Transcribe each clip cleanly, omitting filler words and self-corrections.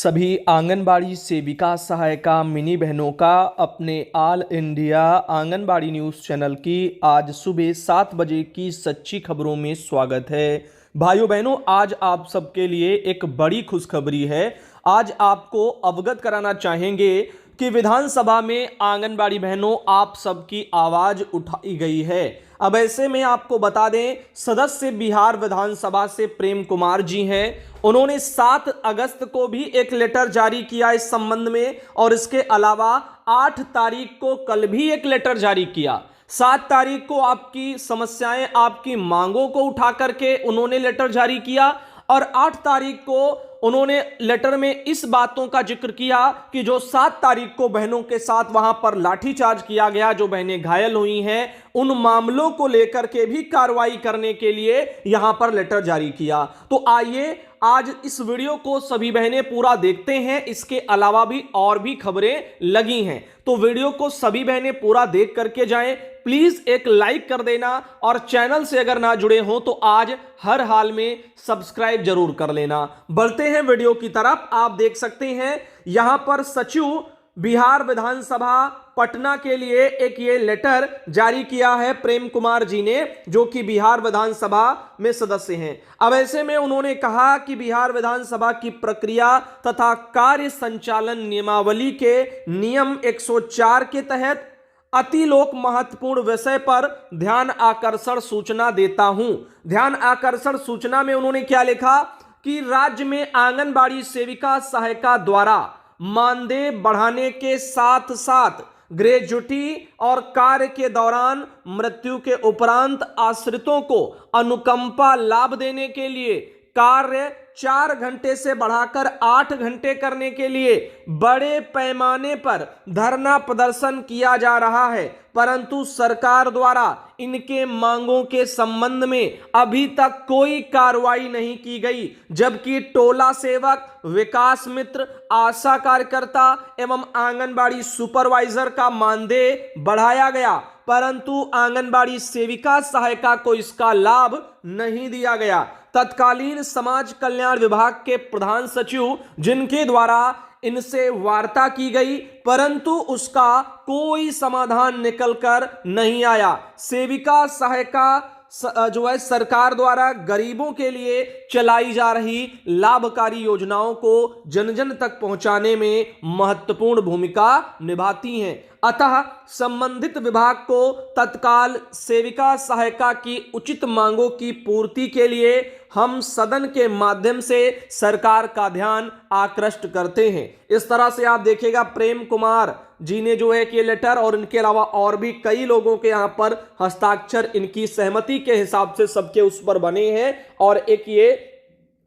सभी आंगनबाड़ी सेविका सहायिका मिनी बहनों का अपने all India anganwadi news channel की आज सुबह 7 बजे की सच्ची खबरों में स्वागत है। भाइयों बहनों, आज आप सबके लिए एक बड़ी खुशखबरी है। आज आपको अवगत कराना चाहेंगे कि विधानसभा में आंगनबाड़ी बहनों आप सबकी आवाज उठाई गई है। अब ऐसे में आपको बता दें, सदस्य बिहार विधानसभा से प्रेम कुमार जी हैं। उन्होंने 7 अगस्त को भी एक लेटर जारी किया इस संबंध में, और इसके अलावा 8 तारीख को कल भी एक लेटर जारी किया। 7 तारीख को आपकी समस्याएं, आपकी मांगों को उठा करके उन्होंने लेटर जारी किया, और 8 तारीख को उन्होंने लेटर में इस बातों का जिक्र किया कि जो 7 तारीख को बहनों के साथ वहां पर लाठीचार्ज किया गया, जो बहनें घायल हुई हैं, उन मामलों को लेकर के भी कार्रवाई करने के लिए यहां पर लेटर जारी किया। तो आइए आज इस वीडियो को सभी बहनें पूरा देखते हैं। इसके अलावा भी और भी खबरें लगी हैं, तो वीडियो को सभी बहनें पूरा देख करके जाएं। प्लीज एक लाइक कर देना, और चैनल से अगर ना जुड़े हो तो आज हर हाल में सब्सक्राइब जरूर कर लेना। बढ़ते हैं वीडियो की तरफ। आप देख सकते हैं यहां पर सचिव बिहार विधानसभा पटना के लिए एक ये लेटर जारी किया है प्रेम कुमार जी ने, जो कि बिहार विधानसभा में सदस्य हैं। अब ऐसे में उन्होंने कहा कि बिहार विधानसभा की प्रक्रिया तथा कार्य संचालन नियमावली के नियम 104 के तहत अति लोक महत्वपूर्ण विषय पर ध्यान आकर्षण सूचना देता हूं। ध्यान आकर्षण सूचना में उन्होंने क्या लिखा कि राज्य में आंगनबाड़ी सेविका सहायिका द्वारा मानदेय बढ़ाने के साथ साथ ग्रेजुटी और कार्य के दौरान मृत्यु के उपरांत आश्रितों को अनुकंपा लाभ देने के लिए कार्य 4 घंटे से बढ़ाकर 8 घंटे करने के लिए बड़े पैमाने पर धरना प्रदर्शन किया जा रहा है, परंतु सरकार द्वारा इनके मांगों के संबंध में अभी तक कोई कार्रवाई नहीं की गई। जबकि टोला सेवक, विकास मित्र, आशा कार्यकर्ता एवं आंगनबाड़ी सुपरवाइजर का मानदेय बढ़ाया गया, परंतु आंगनबाड़ी सेविका सहायिका को इसका लाभ नहीं दिया गया। तत्कालीन समाज कल्याण विभाग के प्रधान सचिव, जिनके द्वारा इनसे वार्ता की गई, परंतु उसका कोई समाधान निकलकर नहीं आया। सेविका सहायिका जो है सरकार द्वारा गरीबों के लिए चलाई जा रही लाभकारी योजनाओं को जन जन तक पहुंचाने में महत्वपूर्ण भूमिका निभाती हैं। अतः संबंधित विभाग को तत्काल सेविका सहायिका की उचित मांगों की पूर्ति के लिए हम सदन के माध्यम से सरकार का ध्यान आकृष्ट करते हैं। इस तरह से आप देखिएगा प्रेम कुमार जी ने जो है कि लेटर, और इनके अलावा और भी कई लोगों के यहां पर हस्ताक्षर इनकी सहमति के हिसाब से सबके उस पर बने हैं, और एक ये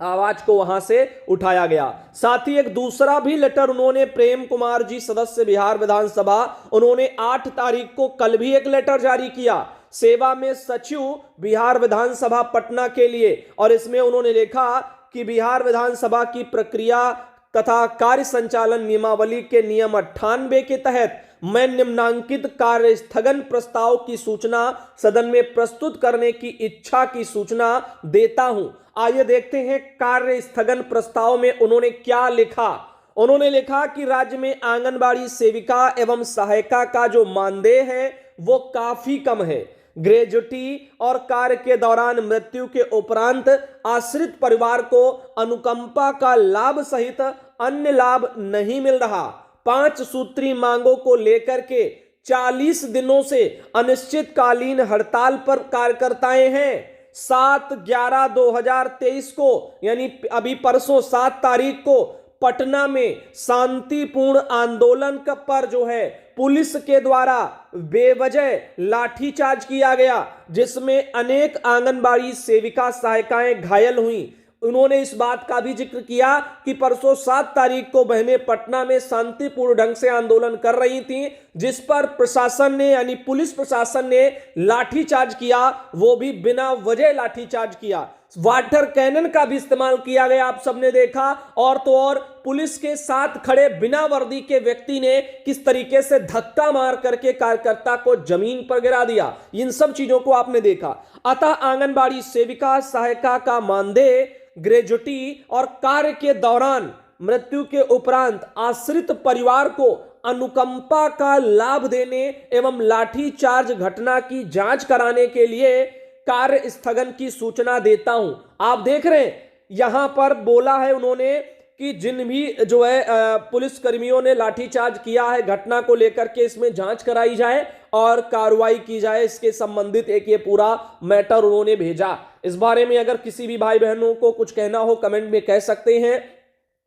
आवाज को वहां से उठाया गया। साथ ही एक दूसरा भी लेटर उन्होंने प्रेम कुमार जी, सदस्य बिहार विधानसभा, उन्होंने 8 तारीख को कल भी एक लेटर जारी किया सेवा में सचिव बिहार विधानसभा पटना के लिए, और इसमें उन्होंने लिखा कि बिहार विधानसभा की प्रक्रिया तथा कार्य संचालन नियमावली के नियम 98 के तहत मैं निम्नांकित कार्य स्थगन प्रस्ताव की सूचना सदन में प्रस्तुत करने की इच्छा की सूचना देता हूं। आइए देखते हैं कार्य स्थगन प्रस्ताव में उन्होंने क्या लिखा। उन्होंने लिखा कि राज्य में आंगनबाड़ी सेविका एवं सहायिका का जो मानदेय है वो काफी कम है। ग्रेजुटी और कार्य के दौरान मृत्यु के उपरांत आश्रित परिवार को अनुकंपा का लाभ सहित अन्य लाभ नहीं मिल रहा। 5 सूत्री मांगों को लेकर के 40 दिनों से अनिश्चितकालीन हड़ताल पर कार्यकर्ताएं हैं। 7/11/2023 को, यानी अभी परसों 7 तारीख को पटना में शांतिपूर्ण आंदोलन पर जो है पुलिस के द्वारा बेवजह लाठीचार्ज किया गया, जिसमें अनेक आंगनबाड़ी सेविका सहायिकाएं घायल हुई। उन्होंने इस बात का भी जिक्र किया कि परसों 7 तारीख को बहनें पटना में शांतिपूर्ण ढंग से आंदोलन कर रही थीं, जिस पर प्रशासन ने, यानी पुलिस प्रशासन ने लाठीचार्ज किया, वो भी बिना वजह लाठीचार्ज किया। वाटर कैनन का भी इस्तेमाल किया गया, आप सबने देखा। और तो और पुलिस के साथ खड़े बिना वर्दी के व्यक्ति ने किस तरीके से धक्का मार करके कार्यकर्ता को जमीन पर गिरा दिया, इन सब चीजों को आपने देखा। अतः आंगनबाड़ी सेविका सहायिका का मानदेय, ग्रेजुटी और कार्य के दौरान मृत्यु के उपरांत आश्रित परिवार को अनुकंपा का लाभ देने एवं लाठीचार्ज घटना की जांच कराने के लिए कार्य स्थगन की सूचना देता हूं। आप देख रहे हैं यहां पर बोला है उन्होंने कि जिन भी जो है पुलिस कर्मियों ने लाठीचार्ज किया है घटना को लेकर के इसमें जांच कराई जाए और कार्रवाई की जाए, इसके संबंधित एक ये पूरा मैटर उन्होंने भेजा। इस बारे में अगर किसी भी भाई बहनों को कुछ कहना हो कमेंट में कह सकते हैं।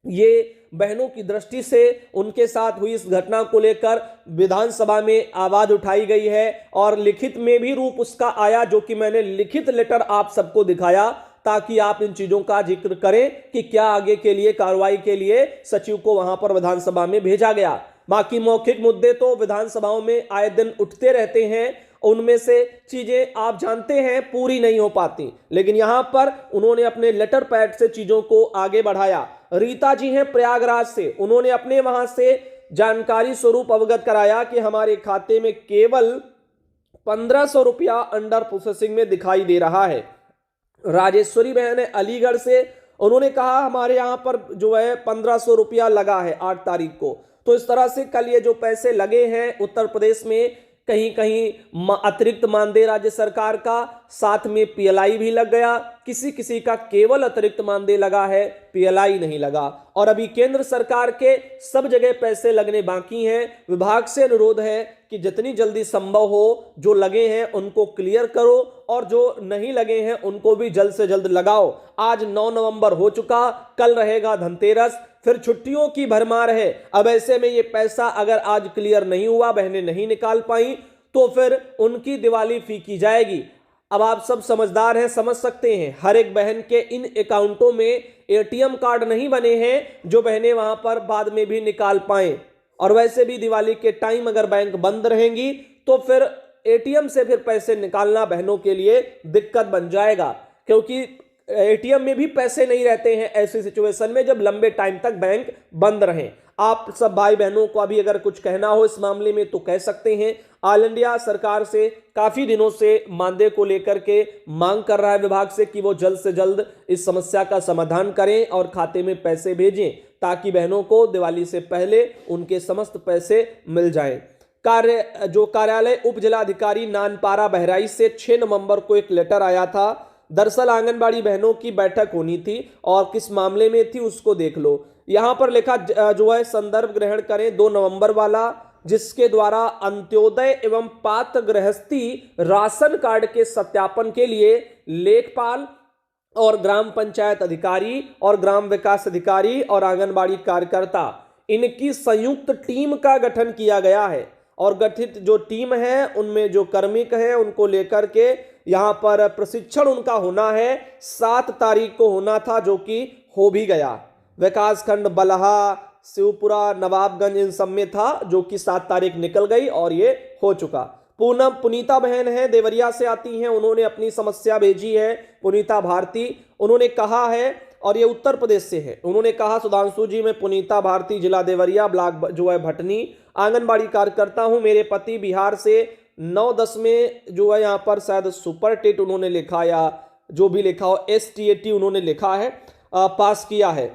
ये बहनों की दृष्टि से उनके साथ हुई इस घटना को लेकर विधानसभा में आवाज उठाई गई है और लिखित में भी रूप उसका आया, जो कि मैंने लिखित लेटर आप सबको दिखाया ताकि आप इन चीजों का जिक्र करें कि क्या आगे के लिए कार्रवाई के लिए सचिव को वहां पर विधानसभा में भेजा गया। बाकी मौखिक मुद्दे तो विधानसभाओं में आए दिन उठते रहते हैं, उनमें से चीजें आप जानते हैं पूरी नहीं हो पाती, लेकिन यहां पर उन्होंने अपने लेटर पैड से चीजों को आगे बढ़ाया। रीता जी हैं प्रयागराज से, उन्होंने अपने वहां से जानकारी स्वरूप अवगत कराया कि हमारे खाते में केवल 1500 रुपया अंडर प्रोसेसिंग में दिखाई दे रहा है। राजेश्वरी बहन है अलीगढ़ से, उन्होंने कहा हमारे यहां पर जो है 1500 रुपया लगा है 8 तारीख को। तो इस तरह से कल ये जो पैसे लगे हैं उत्तर प्रदेश में कहीं कहीं अतिरिक्त मानदेय राज्य सरकार का, साथ में पीएलआई भी लग गया, किसी किसी का केवल अतिरिक्त मानदेय लगा है, पीएलआई नहीं लगा। और अभी केंद्र सरकार के सब जगह पैसे लगने बाकी हैं। विभाग से अनुरोध है कि जितनी जल्दी संभव हो जो लगे हैं उनको क्लियर करो और जो नहीं लगे हैं उनको भी जल्द से जल्द लगाओ। आज 9 नवंबर हो चुका, कल रहेगा धनतेरस, फिर छुट्टियों की भरमार है। अब ऐसे में ये पैसा अगर आज क्लियर नहीं हुआ, बहनें नहीं निकाल पाई, तो फिर उनकी दिवाली फीकी जाएगी। अब आप सब समझदार हैं, समझ सकते हैं हर एक बहन के इन अकाउंटों में एटीएम कार्ड नहीं बने हैं जो बहनें वहां पर बाद में भी निकाल पाएं। और वैसे भी दिवाली के टाइम अगर बैंक बंद रहेंगी तो फिर एटीएम से फिर पैसे निकालना बहनों के लिए दिक्कत बन जाएगा, क्योंकि एटीएम में भी पैसे नहीं रहते हैं ऐसी सिचुएशन में जब लंबे टाइम तक बैंक बंद रहे। आप सब भाई बहनों को अभी अगर कुछ कहना हो इस मामले में तो कह सकते हैं। ऑल इंडिया सरकार से काफी दिनों से मानदेय को लेकर के मांग कर रहा है विभाग से कि वो जल्द से जल्द इस समस्या का समाधान करें और खाते में पैसे भेजें ताकि बहनों को दिवाली से पहले उनके समस्त पैसे मिल जाएं। कार्यालय उप जिलाधिकारी नानपारा बहराइच से 6 नवंबर को एक लेटर आया था। दरअसल आंगनबाड़ी बहनों की बैठक होनी थी और किस मामले में थी उसको देख लो। यहां पर लिखा जो है संदर्भ ग्रहण करें 2 नवंबर वाला, जिसके द्वारा अंत्योदय एवं पात्र गृहस्थी राशन कार्ड के सत्यापन के लिए लेखपाल और ग्राम पंचायत अधिकारी और ग्राम विकास अधिकारी और आंगनबाड़ी कार्यकर्ता इनकी संयुक्त टीम का गठन किया गया है। और गठित जो टीम है उनमें जो कार्मिक है उनको लेकर के यहां पर प्रशिक्षण उनका होना है। 7 तारीख को होना था जो कि हो भी गया। विकास खंड बलहा, शिवपुरा, नवाबगंज इन सब में था जो कि 7 तारीख निकल गई और ये हो चुका। पूनम पुनीता बहन है देवरिया से आती हैं, उन्होंने अपनी समस्या भेजी है। पुनीता भारती, उन्होंने कहा है और ये उत्तर प्रदेश से है, उन्होंने कहा सुधांशु जी मैं पुनीता भारती जिला देवरिया ब्लॉक जो है भटनी आंगनबाड़ी कार्यकर्ता हूं। मेरे पति बिहार से 9-10 में जो है यहाँ पर शायद सुपर टेट उन्होंने लिखा या जो भी लिखा हो STAT उन्होंने लिखा है, पास किया है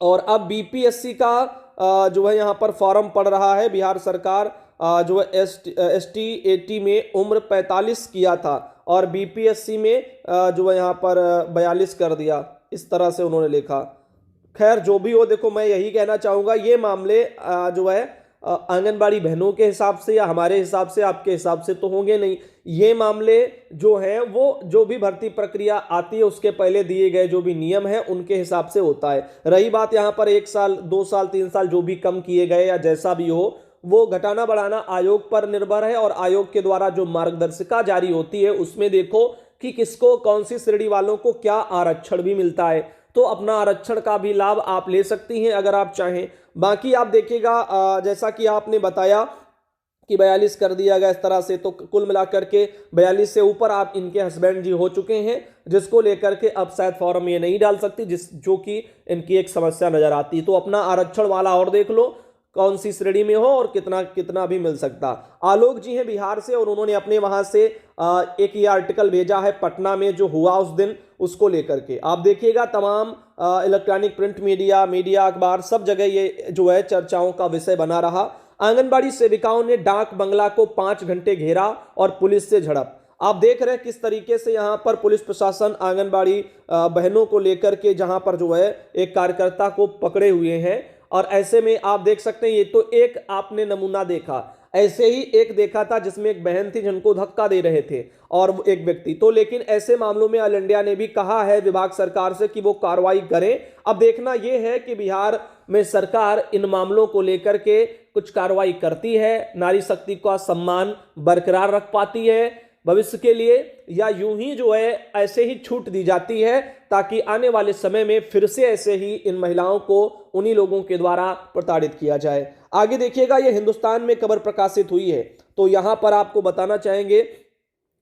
और अब BPSC का जो है यहाँ पर फॉर्म पड़ रहा है। बिहार सरकार जो है STAT में उम्र 45 किया था और BPSC में जो है यहाँ पर 42 कर दिया, इस तरह से उन्होंने लिखा। खैर जो भी हो, देखो मैं यही कहना चाहूँगा ये मामले जो है आंगनबाड़ी बहनों के हिसाब से या हमारे हिसाब से आपके हिसाब से तो होंगे नहीं। ये मामले जो हैं वो जो भी भर्ती प्रक्रिया आती है उसके पहले दिए गए जो भी नियम है उनके हिसाब से होता है। रही बात यहाँ पर 1 साल 2 साल 3 साल जो भी कम किए गए या जैसा भी हो वो घटाना बढ़ाना आयोग पर निर्भर है और आयोग के द्वारा जो मार्गदर्शिका जारी होती है उसमें देखो कि किसको कौन सी श्रेणी वालों को क्या आरक्षण भी मिलता है, तो अपना आरक्षण का भी लाभ आप ले सकती हैं अगर आप चाहें। बाकी आप देखिएगा जैसा कि आपने बताया कि 42 कर दिया गया इस तरह से, तो कुल मिलाकर के 42 से ऊपर आप इनके हस्बैंड जी हो चुके हैं, जिसको लेकर के अब शायद फॉर्म ये नहीं डाल सकती जो कि इनकी एक समस्या नजर आती। तो अपना आरक्षण वाला और देख लो, कौन सी श्रेणी में हो और कितना कितना भी मिल सकता। आलोक जी हैं बिहार से और उन्होंने अपने वहां से एक ये आर्टिकल भेजा है पटना में जो हुआ उस दिन, उसको लेकर के आप देखिएगा। तमाम इलेक्ट्रॉनिक प्रिंट मीडिया अखबार सब जगह ये जो है चर्चाओं का विषय बना रहा। आंगनबाड़ी सेविकाओं ने डाक बंगला को 5 घंटे घेरा और पुलिस से झड़प। आप देख रहे हैं किस तरीके से यहां पर पुलिस प्रशासन आंगनबाड़ी बहनों को लेकर के जहां पर जो है एक कार्यकर्ता को पकड़े हुए हैं। और ऐसे में आप देख सकते हैं, ये तो एक आपने नमूना देखा, ऐसे ही एक देखा था जिसमें एक बहन थी जिनको धक्का दे रहे थे और एक व्यक्ति तो। लेकिन ऐसे मामलों में ऑल इंडिया ने भी कहा है विभाग सरकार से कि वो कार्रवाई करें। अब देखना यह है कि बिहार में सरकार इन मामलों को लेकर के कुछ कार्रवाई करती है, नारी शक्ति का सम्मान बरकरार रख पाती है भविष्य के लिए, या यूं ही जो है ऐसे ही छूट दी जाती है ताकि आने वाले समय में फिर से ऐसे ही इन महिलाओं को उन्हीं लोगों के द्वारा प्रताड़ित किया जाए। आगे देखिएगा, ये हिंदुस्तान में खबर प्रकाशित हुई है तो यहां पर आपको बताना चाहेंगे।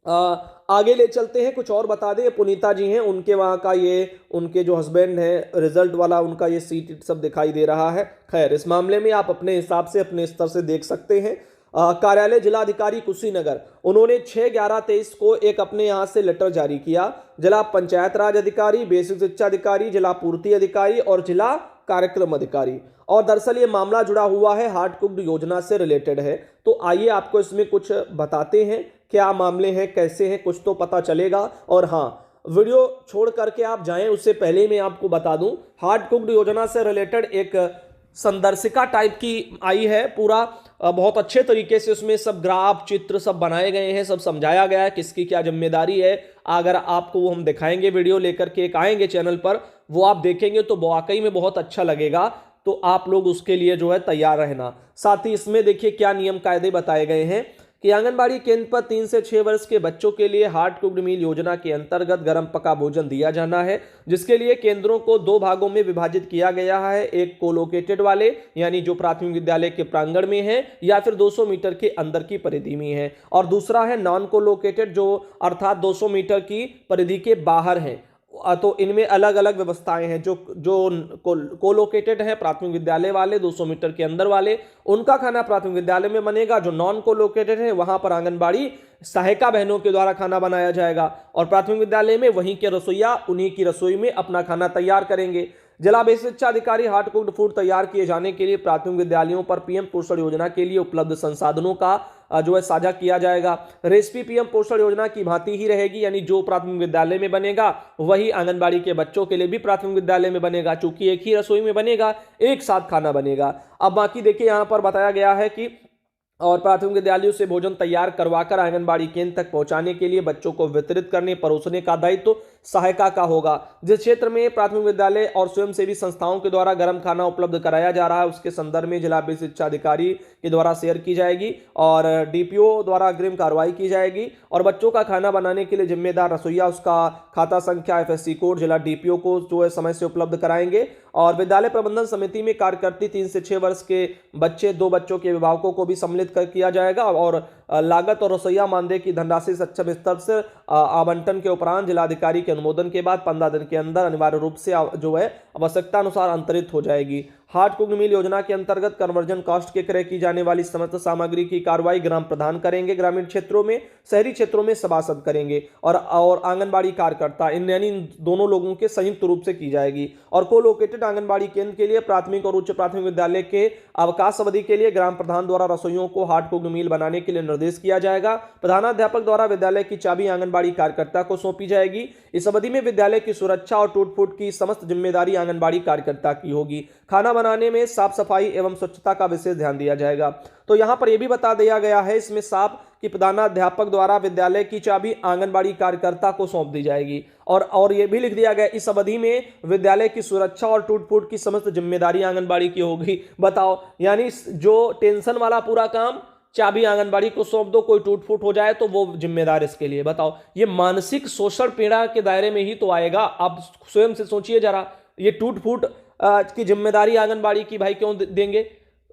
आगे ले चलते हैं, कुछ और बता दें। पुनीता जी हैं, उनके वहां का ये उनके जो हस्बैंड है रिजल्ट वाला उनका ये सीट सब दिखाई दे रहा है। खैर इस मामले में आप अपने हिसाब से अपने स्तर से देख सकते हैं। कार्यालय जिलाधिकारी कुशीनगर, उन्होंने 6/11/23 को एक अपने यहां से लेटर जारी किया। जिला पंचायत राज अधिकारी, बेसिक शिक्षा अधिकारी, जिला पूर्ति अधिकारी और जिला कार्यक्रम अधिकारी। और दरअसल ये मामला जुड़ा हुआ है हार्ट कुक्ड योजना से रिलेटेड है। तो आइए आपको इसमें कुछ बताते हैं क्या मामले हैं, कैसे हैं, कुछ तो पता चलेगा। और हाँ, वीडियो छोड़ करके आप जाएं उससे पहले मैं आपको बता दूं, हार्ट कुक्ड योजना से रिलेटेड एक संदर्शिका टाइप की आई है, पूरा बहुत अच्छे तरीके से उसमें सब ग्राफ चित्र सब बनाए गए हैं, सब समझाया गया है किसकी क्या जिम्मेदारी है। अगर आपको वो हम दिखाएंगे वीडियो लेकर के एक आएंगे चैनल पर, वो आप देखेंगे तो वाकई में बहुत अच्छा लगेगा। तो आप लोग उसके लिए जो है तैयार रहना। साथ ही इसमें देखिए क्या नियम कायदे बताए गए हैं कि आंगनबाड़ी केंद्र पर 3 से 6 वर्ष के बच्चों के लिए हार्ट कुक्ड मील योजना के अंतर्गत गर्म पका भोजन दिया जाना है, जिसके लिए केंद्रों को 2 भागों में विभाजित किया गया है। एक कोलोकेटेड वाले यानी जो प्राथमिक विद्यालय के प्रांगण में है या फिर 200 मीटर के अंदर की परिधि में है, और दूसरा है नॉन कोलोकेटेड जो अर्थात 200 मीटर की परिधि के बाहर है। तो इनमें अलग अलग व्यवस्थाएं हैं। जो कोलोकेटेड है प्राथमिक विद्यालय वाले 200 मीटर के अंदर वाले, उनका खाना प्राथमिक विद्यालय में बनेगा। जो नॉन कोलोकेटेड है वहां पर आंगनबाड़ी सहायिका बहनों के द्वारा खाना बनाया जाएगा और प्राथमिक विद्यालय में वहीं के रसोइया उन्हीं की रसोई में अपना खाना तैयार करेंगे। जिला बेसिक शिक्षा अधिकारी हार्ट कुक्ड फूड तैयार किए जाने के लिए प्राथमिक विद्यालयों पर पीएम पोषण योजना के लिए उपलब्ध संसाधनों का जो है साझा किया जाएगा। रेसिपी पीएम पोषण योजना की भांति ही रहेगी, यानी जो प्राथमिक विद्यालय में बनेगा वही आंगनबाड़ी के बच्चों के लिए भी प्राथमिक विद्यालय में बनेगा, चूंकि एक ही रसोई में बनेगा, एक साथ खाना बनेगा। अब बाकी देखिए यहां पर बताया गया है कि और प्राथमिक विद्यालयों से भोजन तैयार करवाकर आंगनबाड़ी केंद्र तक पहुंचाने के लिए बच्चों को वितरित करने परोसने का दायित्व सहायिका का होगा। जिस क्षेत्र में प्राथमिक विद्यालय और स्वयंसेवी संस्थाओं के द्वारा गर्म खाना उपलब्ध कराया जा रहा है उसके संदर्भ में जिला बेसिक शिक्षा अधिकारी के द्वारा शेयर की जाएगी और डीपीओ द्वारा अग्रिम कार्रवाई की जाएगी। और बच्चों का खाना बनाने के लिए जिम्मेदार रसोइया उसका खाता संख्या एफएससी कोड जिला डीपीओ को जो है समय से उपलब्ध कराएंगे। और विद्यालय प्रबंधन समिति में कार्य करती 3 से 6 वर्ष के बच्चे 2 बच्चों के अभिभावकों को भी सम्मिलित किया जाएगा। और लागत और रसोइया मानदेय की धनराशि सक्षम स्तर से आवंटन के उपरांत जिलाधिकारी के अनुमोदन के बाद 15 दिन के अंदर अनिवार्य रूप से जो है आवश्यकता अनुसार अंतरित हो जाएगी। हार्ट कुक्ड मील योजना के अंतर्गत कन्वर्जन कॉस्ट के क्रय की जाने वाली समस्त सामग्री की कार्रवाई ग्राम प्रधान करेंगे, ग्रामीण क्षेत्रों में, शहरी क्षेत्रों में सभासद करेंगे और आंगनबाड़ी कार्यकर्ता इन यानी दोनों लोगों के संयुक्त रूप से की जाएगी। और कोलोकेटेड आंगनबाड़ी केंद्र के लिए प्राथमिक और उच्च प्राथमिक विद्यालय के अवकाश अवधि के लिए ग्राम प्रधान द्वारा रसोइयों को हार्ट कुक्ड मील बनाने के लिए निर्देश किया जाएगा। प्रधानाध्यापक द्वारा विद्यालय की चाबी आंगनबाड़ी कार्यकर्ता को सौंपी जाएगी। इस अवधि में विद्यालय की सुरक्षा और टूट फूट की समस्त जिम्मेदारी आंगनबाड़ी कार्यकर्ता की होगी। खाना बनाने में साफ सफाई एवं स्वच्छता का विशेष ध्यान दिया जाएगा। तो यहां पर यह भी बता दिया गया है इसमें साफ कि प्रधानाध्यापक द्वारा विद्यालय की चाबी आंगनबाड़ी कार्यकर्ता को सौंप दी जाएगी। और यह भी लिख दिया गया इस अवधि में विद्यालय की सुरक्षा और टूट फूट की समस्त जिम्मेदारी आंगनबाड़ी की होगी। बताओ, यानी जो टेंशन वाला पूरा काम चाबी आंगनबाड़ी को सौंप दो, कोई टूट फूट हो जाए तो वो जिम्मेदार इसके लिए। बताओ, ये मानसिक शोषण पीड़ा के दायरे में ही तो आएगा। आप स्वयं से सोचिए जरा, ये टूट फूट की जिम्मेदारी आंगनबाड़ी की भाई क्यों देंगे?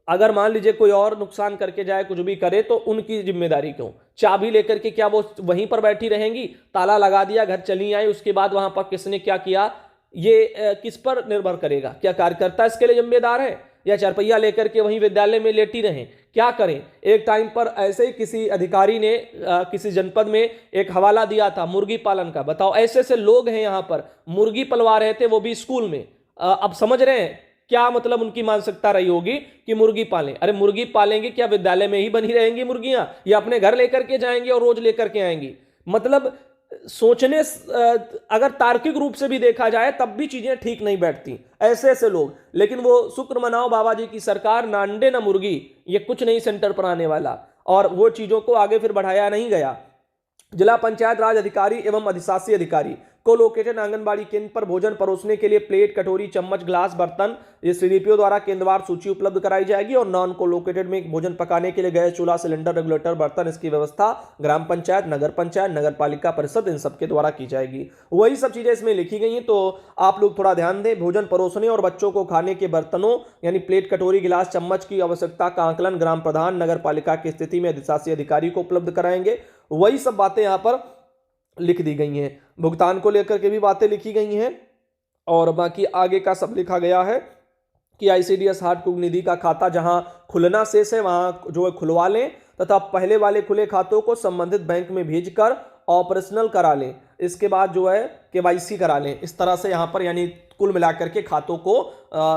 अगर मान लीजिए कोई और नुकसान करके जाए, कुछ भी करे, तो उनकी जिम्मेदारी क्यों? चाबी लेकर के क्या वो वहीं पर बैठी रहेंगी? ताला लगा दिया, घर चली आई, उसके बाद वहां पर किसने क्या किया, ये किस पर निर्भर करेगा? क्या कार्यकर्ता इसके लिए जिम्मेदार है? या चारपहिया लेकर के वहीं विद्यालय में लेटी रहें? क्या करें? एक टाइम पर ऐसे ही किसी अधिकारी ने किसी जनपद में एक हवाला दिया था मुर्गी पालन का। बताओ, ऐसे ऐसे लोग हैं यहाँ पर, मुर्गी पलवा रहे थे, वो भी स्कूल में। अब समझ रहे हैं क्या मतलब उनकी मानसिकता रही होगी कि मुर्गी पालें। अरे मुर्गी पालेंगे क्या विद्यालय में ही बनी रहेंगी मुर्गियां, या अपने घर लेकर के जाएंगे और रोज लेकर के आएंगी? मतलब सोचने, अगर तार्किक रूप से भी देखा जाए तब भी चीजें ठीक नहीं बैठती, ऐसे ऐसे लोग। लेकिन वो शुक्र मनाओ बाबा जी की सरकार, ना अंडे ना मुर्गी, ये कुछ नहीं सेंटर पर आने वाला, और वो चीजों को आगे फिर बढ़ाया नहीं गया। जिला पंचायत राज अधिकारी एवं अधिशासी अधिकारी को लोकेटेड आंगनबाड़ी केंद्र पर भोजन परोसने के लिए प्लेट, कटोरी, चम्मच, ग्लास, बर्तन ये सीडीपीओ द्वारा केंद्रवार सूची उपलब्ध कराई जाएगी। और नॉन को लोकेटेड में भोजन पकाने के लिए गैस चूल्हा, सिलेंडर, रेगुलेटर, बर्तन, इसकी व्यवस्था ग्राम पंचायत, नगर पालिका परिषद इन सबके द्वारा की जाएगी। वही सब चीजें इसमें लिखी गई हैं, तो आप लोग थोड़ा ध्यान दें। भोजन परोसने और बच्चों को खाने के बर्तनों यानी प्लेट, कटोरी, गिलास, चम्मच की आवश्यकता का आकलन ग्राम प्रधान, नगर पालिका की स्थिति में अधिशासी अधिकारी को उपलब्ध कराएंगे। वही सब बातें यहां पर लिख दी गई हैं। भुगतान को लेकर के भी बातें लिखी गई हैं, और बाकी आगे का सब लिखा गया है कि आईसीडीएस हार्ड कुक निधि का खाता जहां खुलना शेष है वहां जो है खुलवा लें, तथा पहले वाले खुले खातों को संबंधित बैंक में भेजकर ऑपरेशनल करा लें। इसके बाद जो है केवाईसी करा लें। इस तरह से यहां पर यानी कुल मिलाकर के खातों को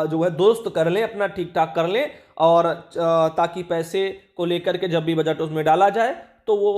जो है दुरुस्त कर लें, अपना ठीक ठाक कर लें, और ताकि पैसे को लेकर के जब भी बजट उसमें डाला जाए तो वो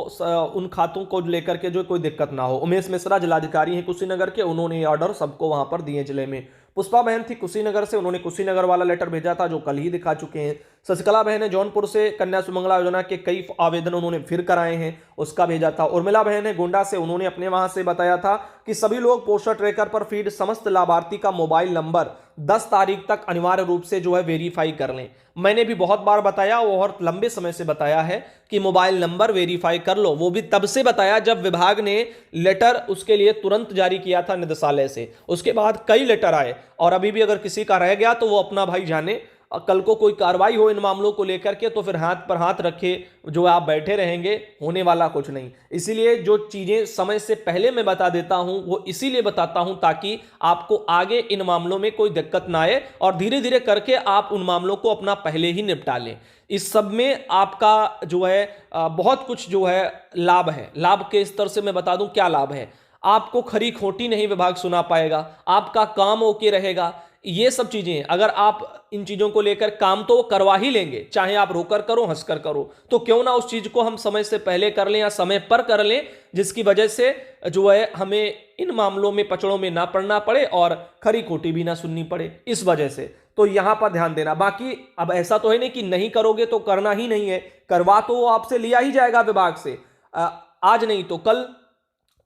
उन खातों को लेकर के जो कोई दिक्कत ना हो। उमेश मिश्रा जिलाधिकारी हैं कुशीनगर के, उन्होंने ये ऑर्डर सबको वहां पर दिए जिले में। पुष्पा बहन थी कुशीनगर से, उन्होंने कुशीनगर वाला लेटर भेजा था जो कल ही दिखा चुके हैं। शशिकला बहन है जौनपुर से, कन्या सुमंगला योजना के कई आवेदन उन्होंने फिर कराए हैं, उसका भेजा था। उर्मिला बहन है गोंडा से, उन्होंने अपने वहां से बताया था कि सभी लोग पोस्टर ट्रैकर पर फीड समस्त लाभार्थी का मोबाइल नंबर 10 तारीख तक अनिवार्य रूप से जो है वेरीफाई कर लें। मैंने भी बहुत बार बताया, बहुत लंबे समय से बताया है कि मोबाइल नंबर वेरीफाई कर लो। वो भी तब से बताया जब विभाग ने लेटर उसके लिए तुरंत जारी किया था निदेशालय से। उसके बाद कई लेटर आए, और अभी भी अगर किसी का रह गया तो वो अपना भाई जाने। कल को कोई कार्रवाई हो इन मामलों को लेकर के तो फिर हाथ पर हाथ रखे जो आप बैठे रहेंगे, होने वाला कुछ नहीं। इसीलिए जो चीजें समय से पहले मैं बता देता हूं वो इसीलिए बताता हूं ताकि आपको आगे इन मामलों में कोई दिक्कत ना आए, और धीरे धीरे करके आप उन मामलों को अपना पहले ही निपटा लें। इस सब में आपका जो है बहुत कुछ जो है लाभ है। लाभ के स्तर से मैं बता दूं क्या लाभ है। आपको खरी खोटी नहीं विभाग सुना पाएगा, आपका काम ओके रहेगा। ये सब चीजें अगर आप इन चीजों को लेकर काम तो वो करवा ही लेंगे, चाहे आप रोकर करो हंसकर करो, तो क्यों ना उस चीज को हम समय से पहले कर लें या समय पर कर लें, जिसकी वजह से जो है हमें इन मामलों में पचड़ों में ना पड़ना पड़े और खरी खोटी भी ना सुननी पड़े। इस वजह से तो यहां पर ध्यान देना। बाकी अब ऐसा तो है नहीं कि नहीं करोगे तो करना ही नहीं है, करवा तो वो आपसे लिया ही जाएगा विभाग से, आज नहीं तो कल,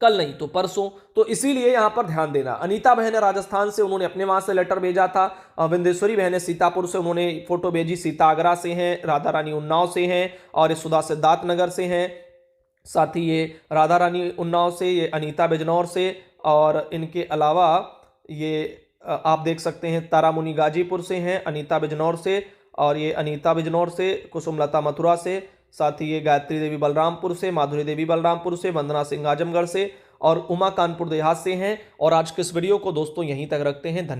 कल नहीं तो परसों। तो इसीलिए यहां पर ध्यान देना। अनीता बहन है राजस्थान से, उन्होंने अपने वहां से लेटर भेजा था। विंदेश्वरी बहन है सीतापुर से, उन्होंने फोटो भेजी। सीता आगरा से हैं, राधा रानी उन्नाव से हैं, और सुधा सिद्धार्थ नगर से हैं। साथ ही ये राधा रानी उन्नाव से, ये अनीता बिजनौर से, और इनके अलावा ये आप देख सकते हैं तारामुनि गाजीपुर से हैं, अनीता बिजनौर से, और ये अनीता बिजनौर से, कुसुमलता मथुरा से, साथ ही ये गायत्री देवी बलरामपुर से, माधुरी देवी बलरामपुर से, वंदना सिंह आजमगढ़ से, और उमा कानपुर देहात से हैं। और आज के इस वीडियो को दोस्तों यहीं तक रखते हैं। धन्यवाद।